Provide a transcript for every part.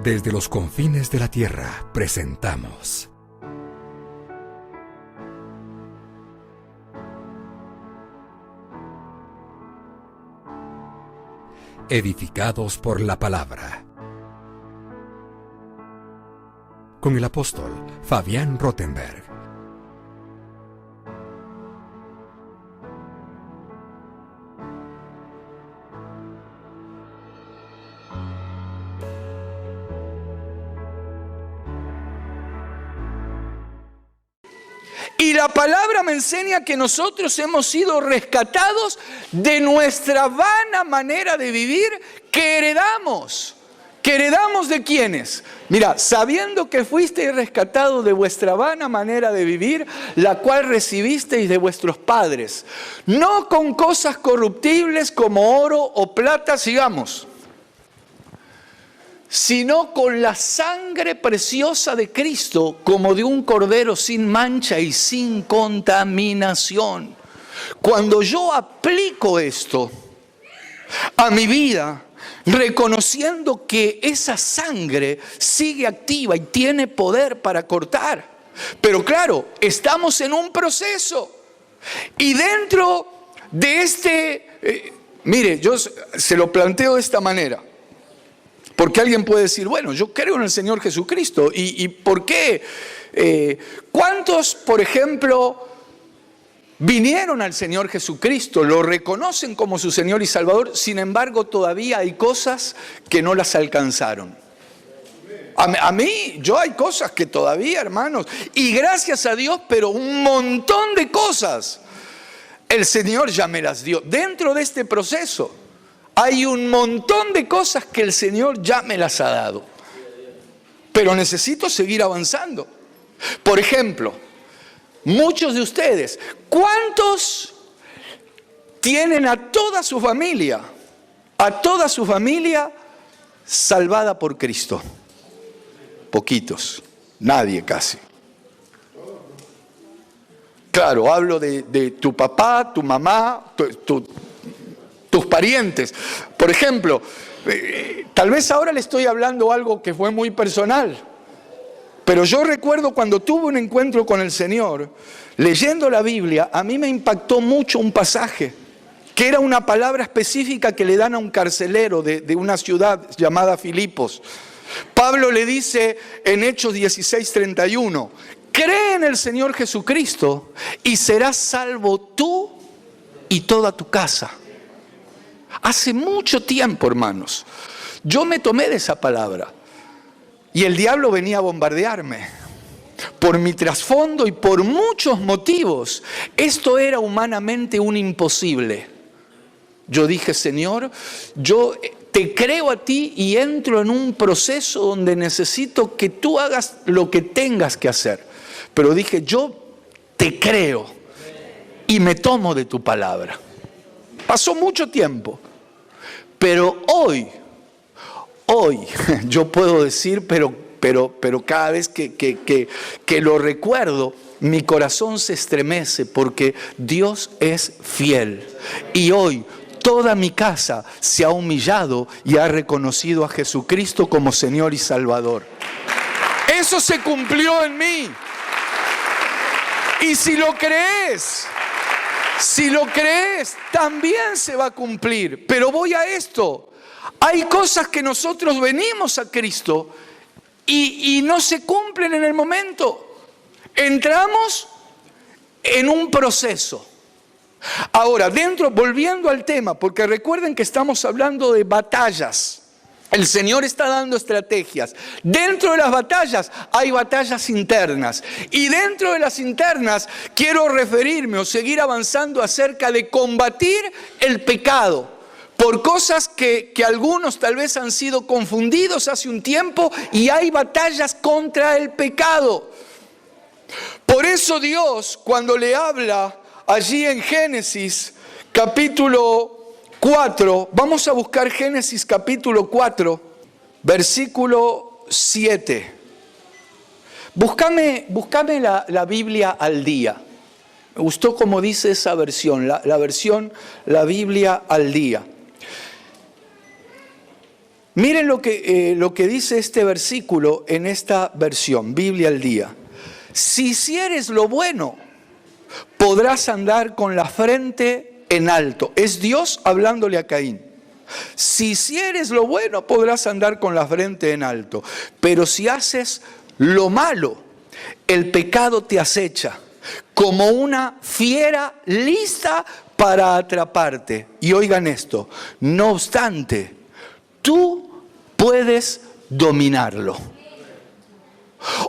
Desde los confines de la tierra presentamos Edificados por la Palabra, con el apóstol Fabián Rottenberg. Y la palabra me enseña que nosotros hemos sido rescatados de nuestra vana manera de vivir que heredamos. ¿Que heredamos de quiénes? Mira, sabiendo que fuisteis rescatados de vuestra vana manera de vivir, la cual recibisteis de vuestros padres, no con cosas corruptibles como oro o plata, sigamos, sino con la sangre preciosa de Cristo, como de un cordero sin mancha y sin contaminación. Cuando yo aplico esto a mi vida, reconociendo que esa sangre sigue activa y tiene poder para cortar, pero claro, estamos en un proceso, y dentro de mire, yo se lo planteo de esta manera. Porque alguien puede decir, bueno, yo creo en el Señor Jesucristo. ¿Y por qué? ¿Cuántos, por ejemplo, vinieron al Señor Jesucristo, lo reconocen como su Señor y Salvador, sin embargo todavía hay cosas que no las alcanzaron? A mí, yo hay cosas que todavía, hermanos, y gracias a Dios, pero un montón de cosas, el Señor ya me las dio. Dentro de este proceso hay un montón de cosas que el Señor ya me las ha dado, pero necesito seguir avanzando. Por ejemplo, muchos de ustedes, ¿cuántos tienen a toda su familia salvada por Cristo? Poquitos, nadie casi. Claro, hablo de tu papá, tu mamá, tus parientes. Por ejemplo, tal vez ahora le estoy hablando algo que fue muy personal, pero yo recuerdo cuando tuve un encuentro con el Señor, leyendo la Biblia, a mí me impactó mucho un pasaje, que era una palabra específica que le dan a un carcelero de una ciudad llamada Filipos. Pablo le dice en Hechos 16:31, cree en el Señor Jesucristo y serás salvo tú y toda tu casa. Hace mucho tiempo, hermanos, yo me tomé de esa palabra y el diablo venía a bombardearme por mi trasfondo y por muchos motivos. Esto era humanamente un imposible. Yo dije, Señor, yo te creo a ti y entro en un proceso donde necesito que tú hagas lo que tengas que hacer. Pero dije, yo te creo y me tomo de tu palabra. Pasó mucho tiempo. Pero hoy, yo puedo decir, pero cada vez que lo recuerdo, mi corazón se estremece porque Dios es fiel. Y hoy toda mi casa se ha humillado y ha reconocido a Jesucristo como Señor y Salvador. Eso se cumplió en mí. Y si lo crees, también se va a cumplir. Pero voy a esto. Hay cosas que nosotros venimos a Cristo y no se cumplen en el momento. Entramos en un proceso. Ahora, volviendo al tema, porque recuerden que estamos hablando de batallas. El Señor está dando estrategias. Dentro de las batallas hay batallas internas. Y dentro de las internas quiero referirme o seguir avanzando acerca de combatir el pecado. Por cosas que algunos tal vez han sido confundidos hace un tiempo, y hay batallas contra el pecado. Por eso Dios, cuando le habla allí en Génesis capítulo 4, vamos a buscar Génesis capítulo 4, versículo 7. Búscame la Biblia al día. Me gustó como dice esa versión, la versión La Biblia al día. Miren lo que dice este versículo en esta versión, Biblia al día. Si hicieres lo bueno, podrás andar con la frente en alto. Es Dios hablándole a Caín. Si hicieres lo bueno, podrás andar con la frente en alto. Pero si haces lo malo, el pecado te acecha como una fiera lista para atraparte. Y oigan esto, no obstante, tú puedes dominarlo.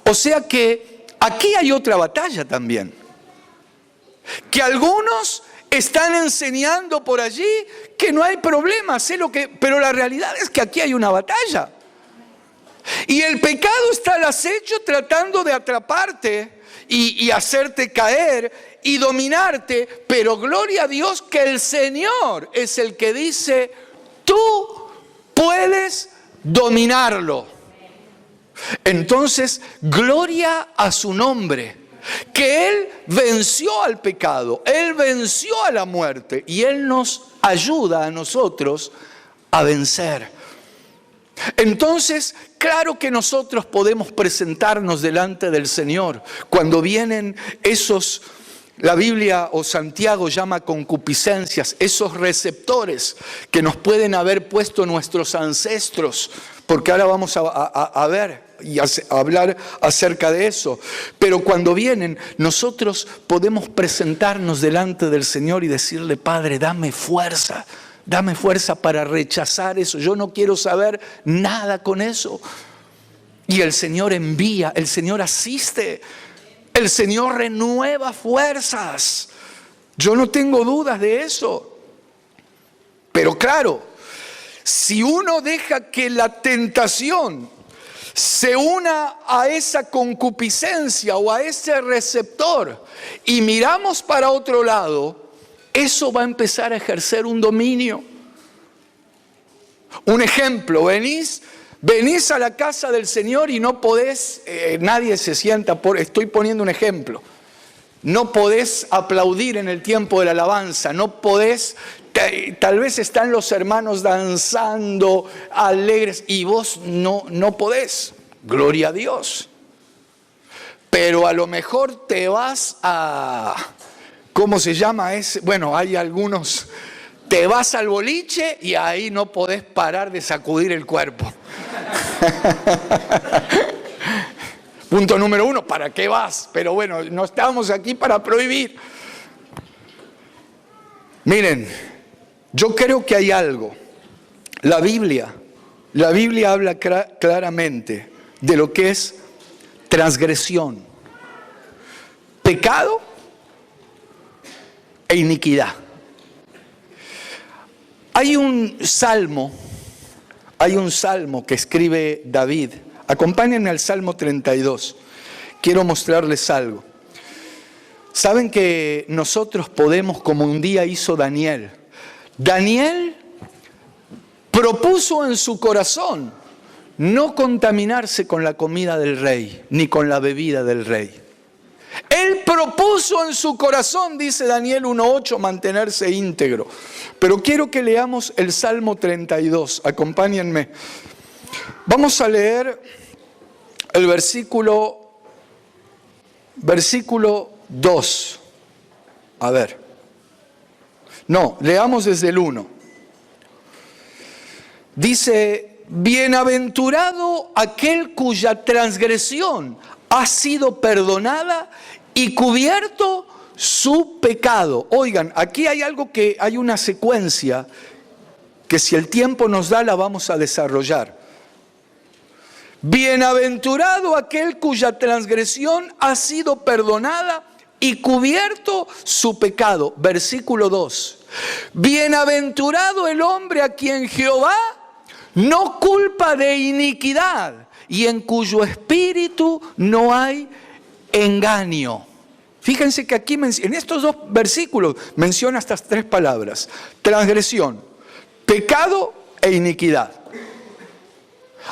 O sea que aquí hay otra batalla también. Que algunos están enseñando por allí que no hay problema, pero la realidad es que aquí hay una batalla. Y el pecado está al acecho tratando de atraparte y hacerte caer y dominarte, pero gloria a Dios que el Señor es el que dice, tú puedes dominarlo. Entonces, gloria a su nombre, que Él venció al pecado, Él venció a la muerte y Él nos ayuda a nosotros a vencer. Entonces, claro que nosotros podemos presentarnos delante del Señor cuando vienen esos, la Biblia o Santiago llama concupiscencias, esos receptores que nos pueden haber puesto nuestros ancestros, porque ahora vamos a ver y a hablar acerca de eso. Pero cuando vienen, nosotros podemos presentarnos delante del Señor y decirle, Padre, dame fuerza para rechazar eso. Yo no quiero saber nada con eso. Y el Señor envía, el Señor asiste, el Señor renueva fuerzas. Yo no tengo dudas de eso. Pero claro, si uno deja que la tentación se una a esa concupiscencia o a ese receptor y miramos para otro lado, eso va a empezar a ejercer un dominio. Un ejemplo, venís a la casa del Señor y no podés, nadie se sienta, estoy poniendo un ejemplo, no podés aplaudir en el tiempo de la alabanza, no podés, tal vez están los hermanos danzando, alegres, y vos no podés, gloria a Dios. Pero a lo mejor te vas a, ¿cómo se llama ese? Bueno, hay algunos, te vas al boliche y ahí no podés parar de sacudir el cuerpo. Punto número 1, ¿para qué vas? Pero bueno, no estamos aquí para prohibir. Miren, yo creo que hay algo. La Biblia habla claramente de lo que es transgresión, pecado e iniquidad. Hay un salmo que escribe David. Acompáñenme al Salmo 32. Quiero mostrarles algo. Saben que nosotros podemos, como un día hizo Daniel. Daniel propuso en su corazón no contaminarse con la comida del rey, ni con la bebida del rey. Él propuso en su corazón, dice Daniel 1:8, mantenerse íntegro. Pero quiero que leamos el Salmo 32. Acompáñenme. Vamos a leer el versículo 2. A ver. No, leamos desde el 1. Dice, bienaventurado aquel cuya transgresión ha sido perdonada y cubierto su pecado. Oigan, aquí hay algo que hay una secuencia que si el tiempo nos da la vamos a desarrollar. Bienaventurado aquel cuya transgresión ha sido perdonada y cubierto su pecado. Versículo 2. Bienaventurado el hombre a quien Jehová no culpa de iniquidad y en cuyo espíritu no hay engaño. Fíjense que aquí en estos dos versículos menciona estas tres palabras: transgresión, pecado e iniquidad.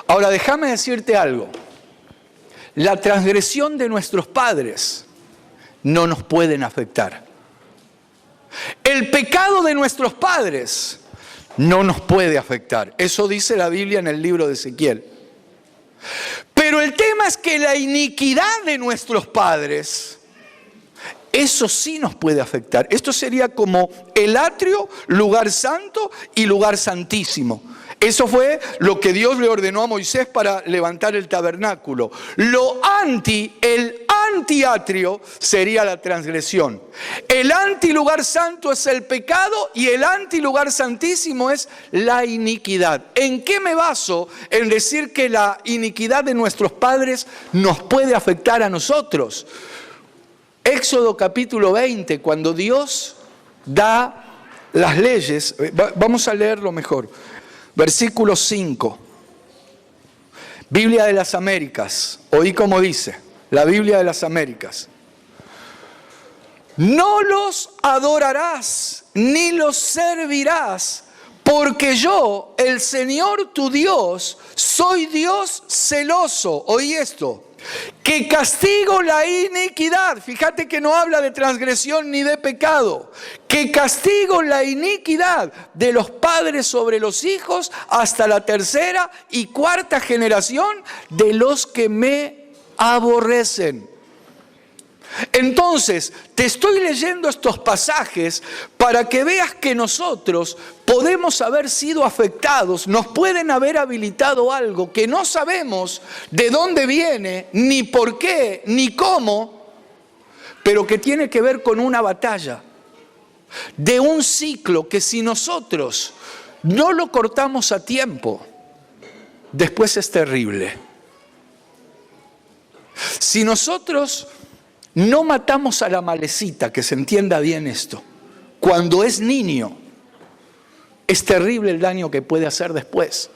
Ahora déjame decirte algo. La transgresión de nuestros padres no nos pueden afectar. El pecado de nuestros padres no nos puede afectar. Eso dice la Biblia en el libro de Ezequiel. Pero el tema es que la iniquidad de nuestros padres, eso sí nos puede afectar. Esto sería como el atrio, lugar santo y lugar santísimo. Eso fue lo que Dios le ordenó a Moisés para levantar el tabernáculo. El antiatrio sería la transgresión. El antilugar santo es el pecado y el antilugar santísimo es la iniquidad. ¿En qué me baso en decir que la iniquidad de nuestros padres nos puede afectar a nosotros? Éxodo capítulo 20, cuando Dios da las leyes, vamos a leerlo mejor. Versículo 5, Biblia de las Américas, oí como dice, la Biblia de las Américas. No los adorarás ni los servirás, porque yo, el Señor tu Dios, soy Dios celoso. Oí esto, que castigo la iniquidad. Fíjate que no habla de transgresión ni de pecado. Que castigo la iniquidad de los padres sobre los hijos hasta la tercera y cuarta generación de los que me aborrecen. Entonces, te estoy leyendo estos pasajes para que veas que nosotros podemos haber sido afectados, nos pueden haber habilitado algo que no sabemos de dónde viene, ni por qué, ni cómo, pero que tiene que ver con una batalla, de un ciclo que si nosotros no lo cortamos a tiempo, después es terrible. Si nosotros no matamos a la malecita, que se entienda bien esto, cuando es niño, es terrible el daño que puede hacer después.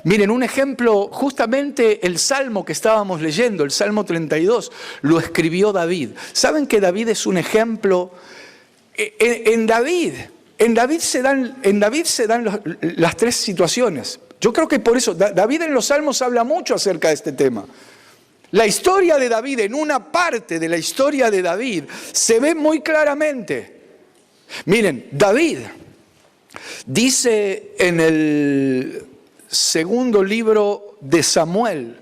Miren, un ejemplo, justamente el Salmo que estábamos leyendo, el Salmo 32, lo escribió David. ¿Saben que David es un ejemplo? En David se dan las tres situaciones. Yo creo que por eso, David en los Salmos habla mucho acerca de este tema. La historia de David, en una parte de la historia de David, se ve muy claramente. Miren, David dice en el segundo libro de Samuel,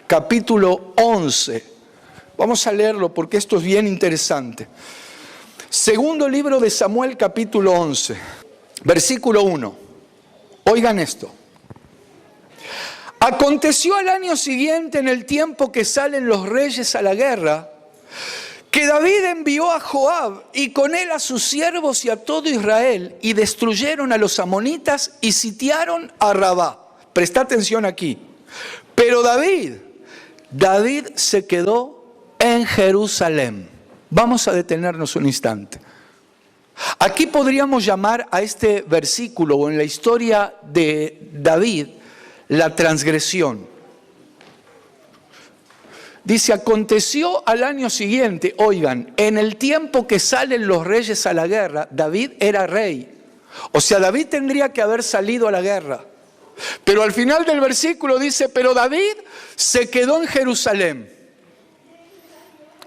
capítulo 11. Vamos a leerlo porque esto es bien interesante. Segundo libro de Samuel, capítulo 11, versículo 1. Oigan esto. Aconteció al año siguiente, en el tiempo que salen los reyes a la guerra, que David envió a Joab y con él a sus siervos y a todo Israel, y destruyeron a los amonitas y sitiaron a Rabá. Presta atención aquí. Pero David se quedó en Jerusalén. Vamos a detenernos un instante. Aquí podríamos llamar a este versículo, o en la historia de David, la transgresión. Dice, aconteció al año siguiente, oigan, en el tiempo que salen los reyes a la guerra, David era rey. O sea, David tendría que haber salido a la guerra. Pero al final del versículo dice, pero David se quedó en Jerusalén.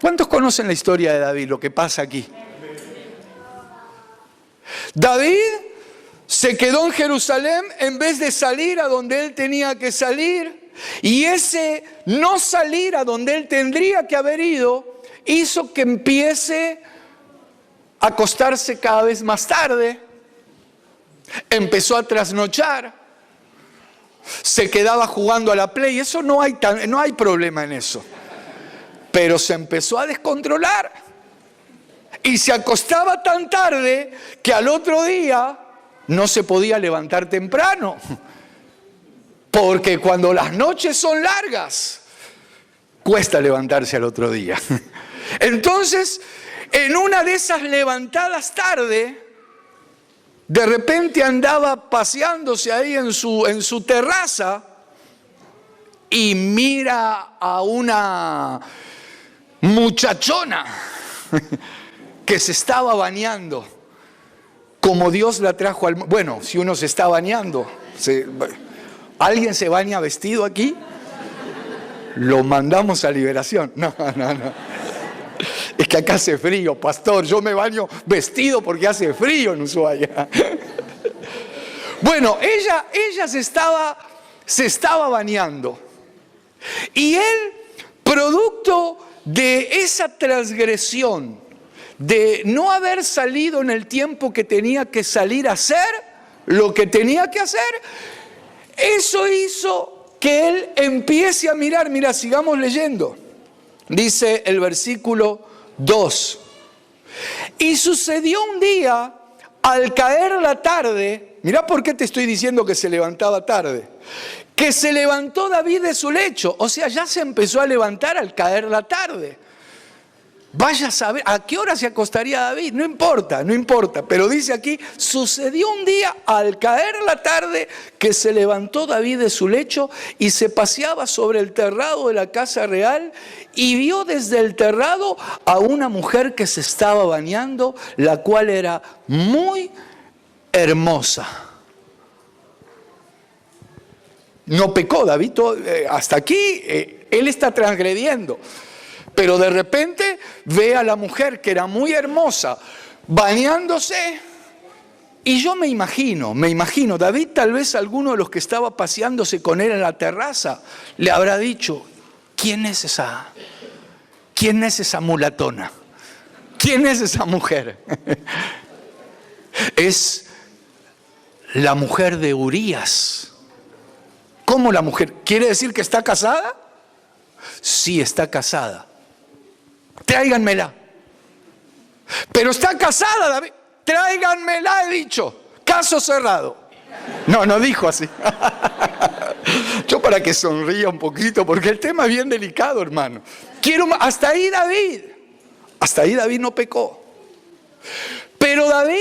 ¿Cuántos conocen la historia de David, lo que pasa aquí? David se quedó en Jerusalén en vez de salir a donde él tenía que salir, y ese no salir a donde él tendría que haber ido hizo que empiece a acostarse cada vez más tarde, empezó a trasnochar, se quedaba jugando a la Play. Eso no hay problema en eso, pero se empezó a descontrolar y se acostaba tan tarde que al otro día no se podía levantar temprano, porque cuando las noches son largas, cuesta levantarse al otro día. Entonces, en una de esas levantadas tarde, de repente andaba paseándose ahí en su terraza y mira a una muchachona que se estaba bañando. Como Dios la trajo al... Bueno, si uno se está bañando, ¿alguien se baña vestido aquí? Lo mandamos a liberación. No. Es que acá hace frío, pastor. Yo me baño vestido porque hace frío en Ushuaia. Bueno, ella se estaba bañando. Y él, producto de esa transgresión, de no haber salido en el tiempo que tenía que salir a hacer lo que tenía que hacer, eso hizo que él empiece a mirar. Mira, sigamos leyendo. Dice el versículo 2. Y sucedió un día, al caer la tarde, mira por qué te estoy diciendo que se levantaba tarde, que se levantó David de su lecho. O sea, ya se empezó a levantar al caer la tarde. Vaya a saber, ¿a qué hora se acostaría David? No importa, pero dice aquí, sucedió un día al caer la tarde que se levantó David de su lecho y se paseaba sobre el terrado de la casa real y vio desde el terrado a una mujer que se estaba bañando, la cual era muy hermosa. No pecó David, hasta aquí él está transgrediendo. Pero de repente ve a la mujer que era muy hermosa bañándose y yo me imagino, David tal vez alguno de los que estaba paseándose con él en la terraza le habrá dicho, ¿quién es esa mulatona? ¿Quién es esa mujer? Es la mujer de Urías. ¿Cómo la mujer? ¿Quiere decir que está casada? Sí, está casada. Tráiganmela. Pero está casada, David. Tráiganmela, he dicho. Caso cerrado. No dijo así. Yo para que sonría un poquito, porque el tema es bien delicado, hermano. Hasta ahí David no pecó. Pero David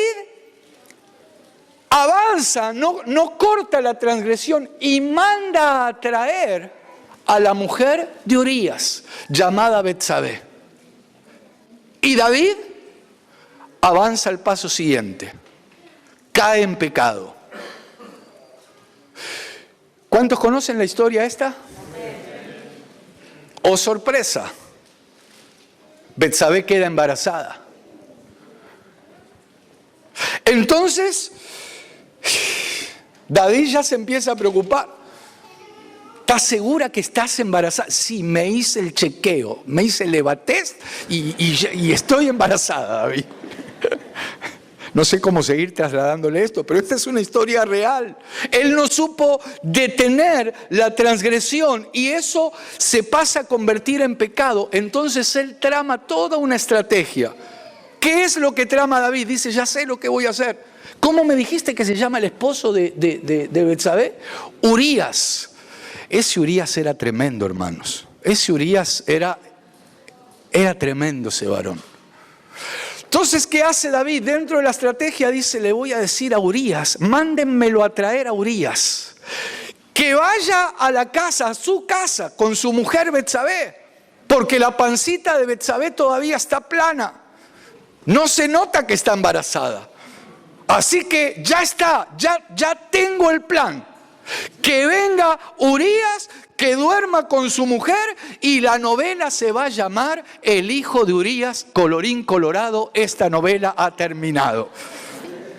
avanza, no corta la transgresión y manda a traer a la mujer de Urías, llamada Betsabé. Y David avanza al paso siguiente, cae en pecado. ¿Cuántos conocen la historia esta? Oh, sorpresa, Betsabé queda embarazada. Entonces, David ya se empieza a preocupar. ¿Estás segura que estás embarazada? Sí, me hice el chequeo, me hice el EVA-test y estoy embarazada, David. No sé cómo seguir trasladándole esto, pero esta es una historia real. Él no supo detener la transgresión y eso se pasa a convertir en pecado. Entonces él trama toda una estrategia. ¿Qué es lo que trama David? Dice, ya sé lo que voy a hacer. ¿Cómo me dijiste que se llama el esposo de Betsabé? Urías. Ese Urías era tremendo, hermanos. Ese Urías era tremendo ese varón. Entonces, ¿qué hace David? Dentro de la estrategia dice, le voy a decir a Urías, mándenmelo a traer a Urías. Que vaya a la casa, a su casa, con su mujer Betsabé. Porque la pancita de Betsabé todavía está plana. No se nota que está embarazada. Así que ya está, ya tengo el plan. Que venga Urías, que duerma con su mujer y la novela se va a llamar El hijo de Urías, colorín colorado, esta novela ha terminado.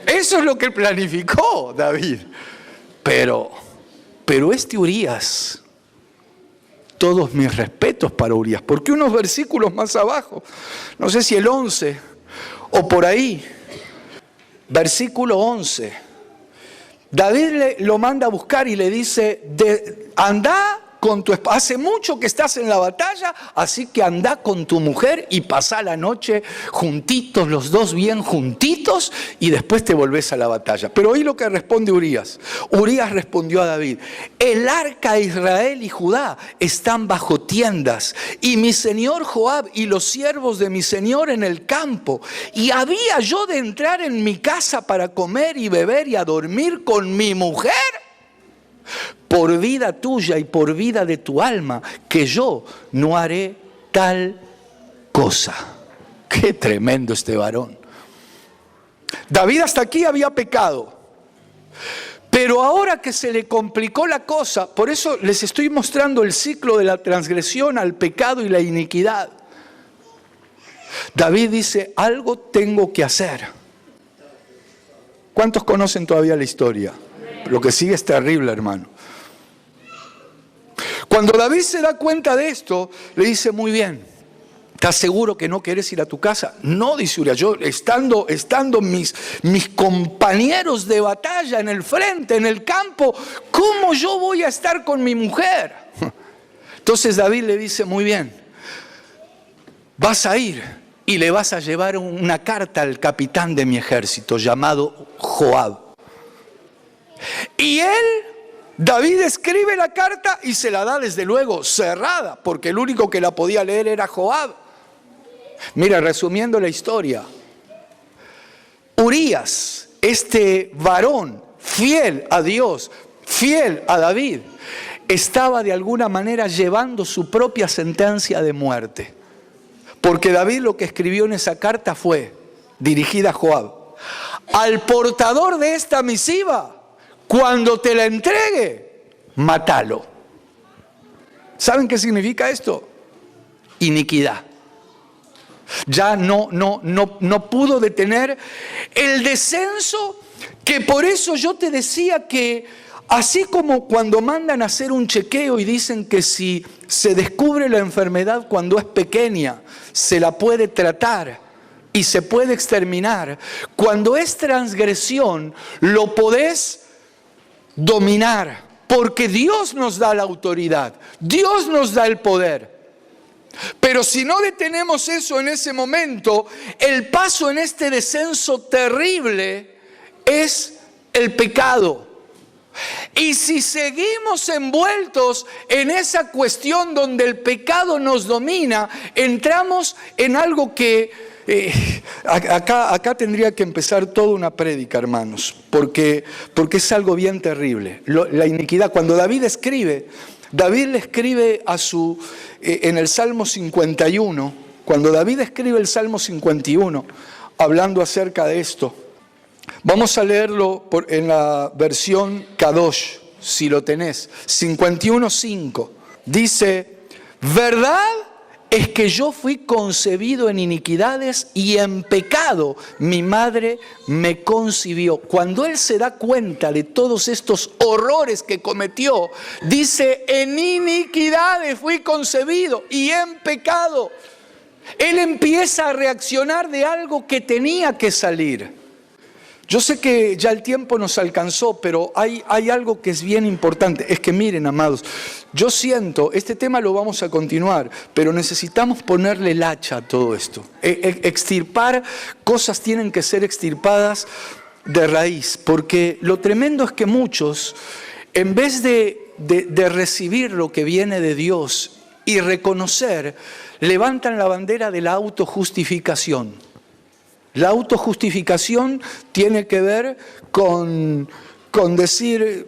Eso es lo que planificó David. Pero este Urías, todos mis respetos para Urías, porque unos versículos más abajo, no sé si el 11 o por ahí, versículo 11, David lo manda a buscar y le dice, anda con tu esposa, hace mucho que estás en la batalla, así que anda con tu mujer y pasá la noche juntitos, los dos bien juntitos, y después te volvés a la batalla. Pero oí lo que responde Urías. Urías respondió a David, el arca de Israel y Judá están bajo tiendas, y mi señor Joab y los siervos de mi señor en el campo, y había yo de entrar en mi casa para comer y beber y a dormir con mi mujer. Por vida tuya y por vida de tu alma, que yo no haré tal cosa. Qué tremendo este varón. David hasta aquí había pecado, pero ahora que se le complicó la cosa, por eso les estoy mostrando el ciclo de la transgresión al pecado y la iniquidad. David dice, algo tengo que hacer. ¿Cuántos conocen todavía la historia? Lo que sigue es terrible, hermano. Cuando David se da cuenta de esto, le dice, muy bien, ¿estás seguro que no querés ir a tu casa? No, dice Urías, yo estando mis compañeros de batalla en el frente, en el campo, ¿cómo yo voy a estar con mi mujer? Entonces David le dice, muy bien, vas a ir y le vas a llevar una carta al capitán de mi ejército llamado Joab. Y David escribe la carta y se la da desde luego cerrada, porque el único que la podía leer era Joab. Mira, resumiendo la historia, Urías, este varón fiel a Dios, fiel a David, estaba de alguna manera llevando su propia sentencia de muerte. Porque David lo que escribió en esa carta fue dirigida a Joab: al portador de esta misiva, cuando te la entregue, mátalo. ¿Saben qué significa esto? Iniquidad. Ya no pudo detener el descenso, que por eso yo te decía que así como cuando mandan a hacer un chequeo y dicen que si se descubre la enfermedad cuando es pequeña, se la puede tratar y se puede exterminar, cuando es transgresión lo podés dominar, porque Dios nos da la autoridad, Dios nos da el poder. Pero si no detenemos eso en ese momento, el paso en este descenso terrible es el pecado. Y si seguimos envueltos en esa cuestión donde el pecado nos domina, entramos en algo que acá tendría que empezar toda una prédica, hermanos, porque es algo bien terrible. La iniquidad, cuando David le escribe en el Salmo 51, cuando David escribe el Salmo 51, hablando acerca de esto, vamos a leerlo en la versión Kadosh, si lo tenés, 51:5, dice, verdad es que yo fui concebido en iniquidades y en pecado mi madre me concibió. Cuando él se da cuenta de todos estos horrores que cometió, dice, en iniquidades fui concebido y en pecado. Él empieza a reaccionar de algo que tenía que salir. Yo sé que ya el tiempo nos alcanzó, pero hay algo que es bien importante. Es que miren, amados, yo siento, este tema lo vamos a continuar, pero necesitamos ponerle el hacha a todo esto. Extirpar cosas tienen que ser extirpadas de raíz, porque lo tremendo es que muchos, en vez de recibir lo que viene de Dios y reconocer, levantan la bandera de la autojustificación. La autojustificación tiene que ver con decir,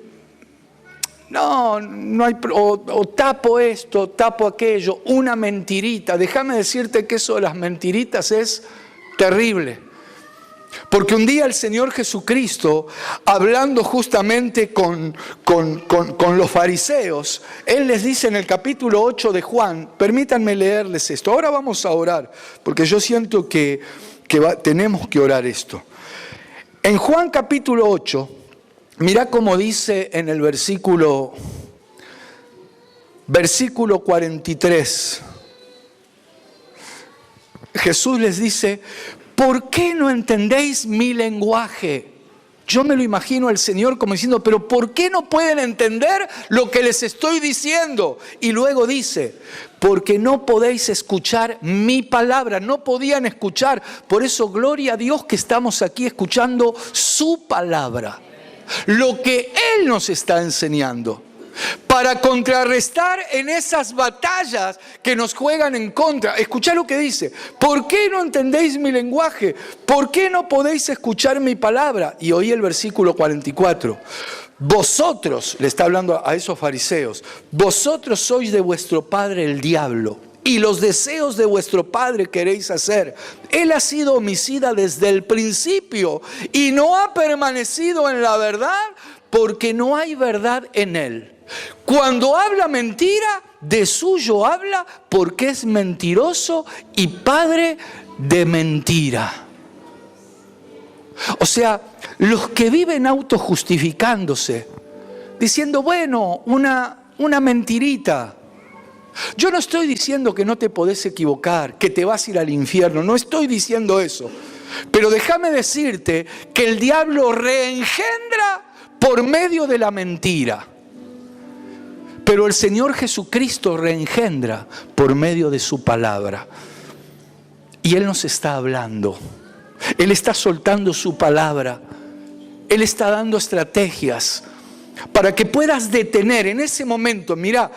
no hay, o tapo esto, tapo aquello, una mentirita. Déjame decirte que eso de las mentiritas es terrible. Porque un día el Señor Jesucristo, hablando justamente con los fariseos, Él les dice en el capítulo 8 de Juan, permítanme leerles esto. Ahora vamos a orar, porque yo siento que tenemos que orar esto. En Juan capítulo 8, mirá cómo dice en el versículo 43. Jesús les dice, ¿por qué no entendéis mi lenguaje? Yo me lo imagino al Señor como diciendo, pero ¿por qué no pueden entender lo que les estoy diciendo? Y luego dice, porque no podéis escuchar mi palabra. No podían escuchar. Por eso, gloria a Dios que estamos aquí escuchando su palabra. Lo que Él nos está enseñando. Para contrarrestar en esas batallas que nos juegan en contra. Escuchá lo que dice. ¿Por qué no entendéis mi lenguaje? ¿Por qué no podéis escuchar mi palabra? Y oí el versículo 44. Vosotros, le está hablando a esos fariseos, vosotros sois de vuestro padre el diablo, y los deseos de vuestro padre queréis hacer. Él ha sido homicida desde el principio y no ha permanecido en la verdad porque no hay verdad en él. Cuando habla mentira, de suyo habla porque es mentiroso y padre de mentira. O sea, los que viven autojustificándose, diciendo, bueno, una mentirita. Yo no estoy diciendo que no te podés equivocar, que te vas a ir al infierno, no estoy diciendo eso. Pero déjame decirte que el diablo reengendra por medio de la mentira. Pero el Señor Jesucristo reengendra por medio de su palabra. Y Él nos está hablando. Él está soltando su palabra. Él está dando estrategias para que puedas detener en ese momento. Mira,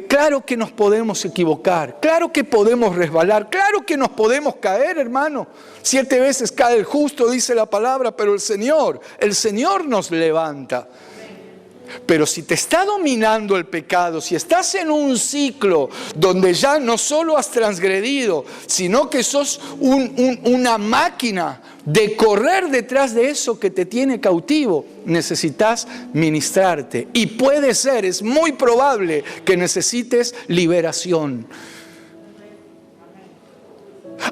claro que nos podemos equivocar, claro que podemos resbalar, claro que nos podemos caer, hermano. 7 veces cae el justo, dice la palabra, pero el Señor nos levanta. Pero si te está dominando el pecado, si estás en un ciclo donde ya no solo has transgredido, sino que sos una máquina de correr detrás de eso que te tiene cautivo, necesitas ministrarte. Y puede ser, es muy probable que necesites liberación.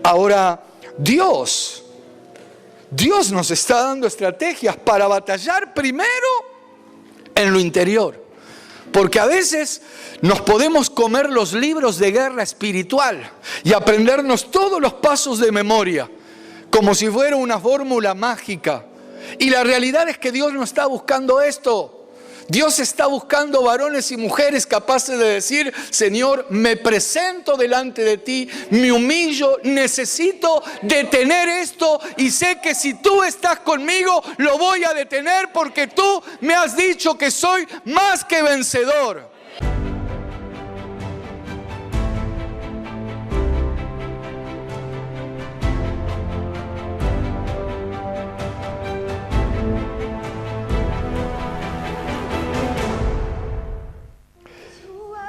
Ahora, Dios nos está dando estrategias para batallar primero en lo interior. Porque a veces nos podemos comer los libros de guerra espiritual y aprendernos todos los pasos de memoria, como si fuera una fórmula mágica. Y la realidad es que Dios no está buscando esto. Dios está buscando varones y mujeres capaces de decir, Señor, me presento delante de ti, me humillo, necesito detener esto y sé que si tú estás conmigo lo voy a detener porque tú me has dicho que soy más que vencedor.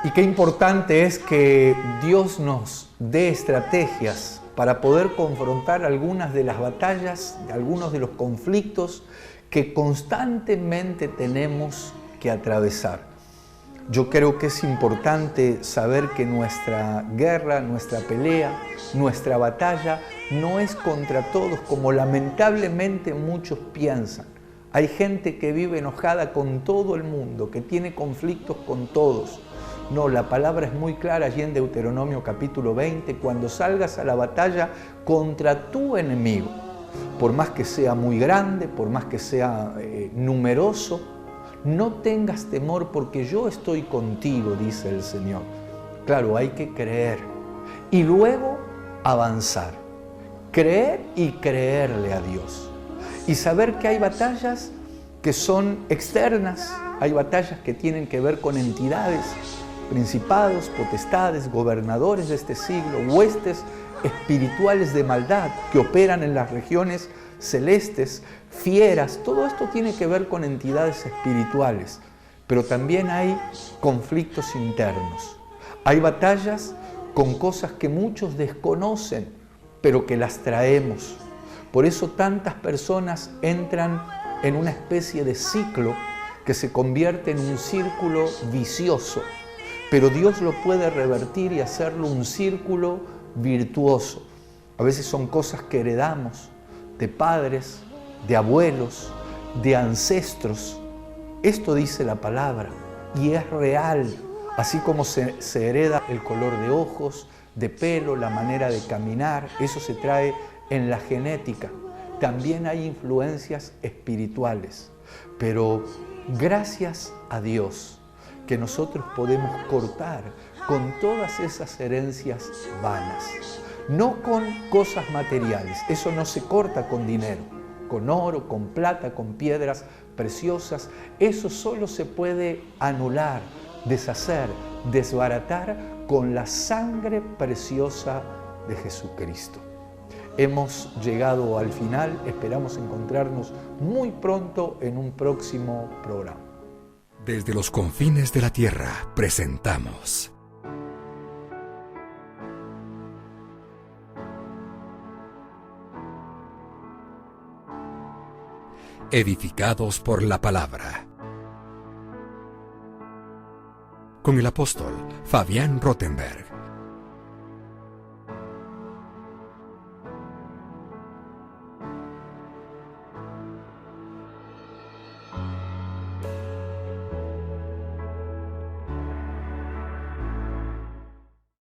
Y qué importante es que Dios nos dé estrategias para poder confrontar algunas de las batallas, algunos de los conflictos que constantemente tenemos que atravesar. Yo creo que es importante saber que nuestra guerra, nuestra pelea, nuestra batalla no es contra todos, como lamentablemente muchos piensan. Hay gente que vive enojada con todo el mundo, que tiene conflictos con todos. No, la palabra es muy clara allí en Deuteronomio capítulo 20, cuando salgas a la batalla contra tu enemigo, por más que sea muy grande, por más que sea numeroso, no tengas temor porque yo estoy contigo, dice el Señor. Claro, hay que creer y luego avanzar, creer y creerle a Dios y saber que hay batallas que son externas, hay batallas que tienen que ver con entidades, principados, potestades, gobernadores de este siglo, huestes espirituales de maldad que operan en las regiones celestes, fieras. Todo esto tiene que ver con entidades espirituales, pero también hay conflictos internos. Hay batallas con cosas que muchos desconocen, pero que las traemos. Por eso tantas personas entran en una especie de ciclo que se convierte en un círculo vicioso. Pero Dios lo puede revertir y hacerlo un círculo virtuoso. A veces son cosas que heredamos de padres, de abuelos, de ancestros. Esto dice la palabra y es real. Así como se hereda el color de ojos, de pelo, la manera de caminar, eso se trae en la genética. También hay influencias espirituales. Pero gracias a Dios, que nosotros podemos cortar con todas esas herencias vanas, no con cosas materiales. Eso no se corta con dinero, con oro, con plata, con piedras preciosas. Eso solo se puede anular, deshacer, desbaratar con la sangre preciosa de Jesucristo. Hemos llegado al final, esperamos encontrarnos muy pronto en un próximo programa. Desde los confines de la tierra presentamos Edificados por la Palabra, con el apóstol Fabián Rothenberg.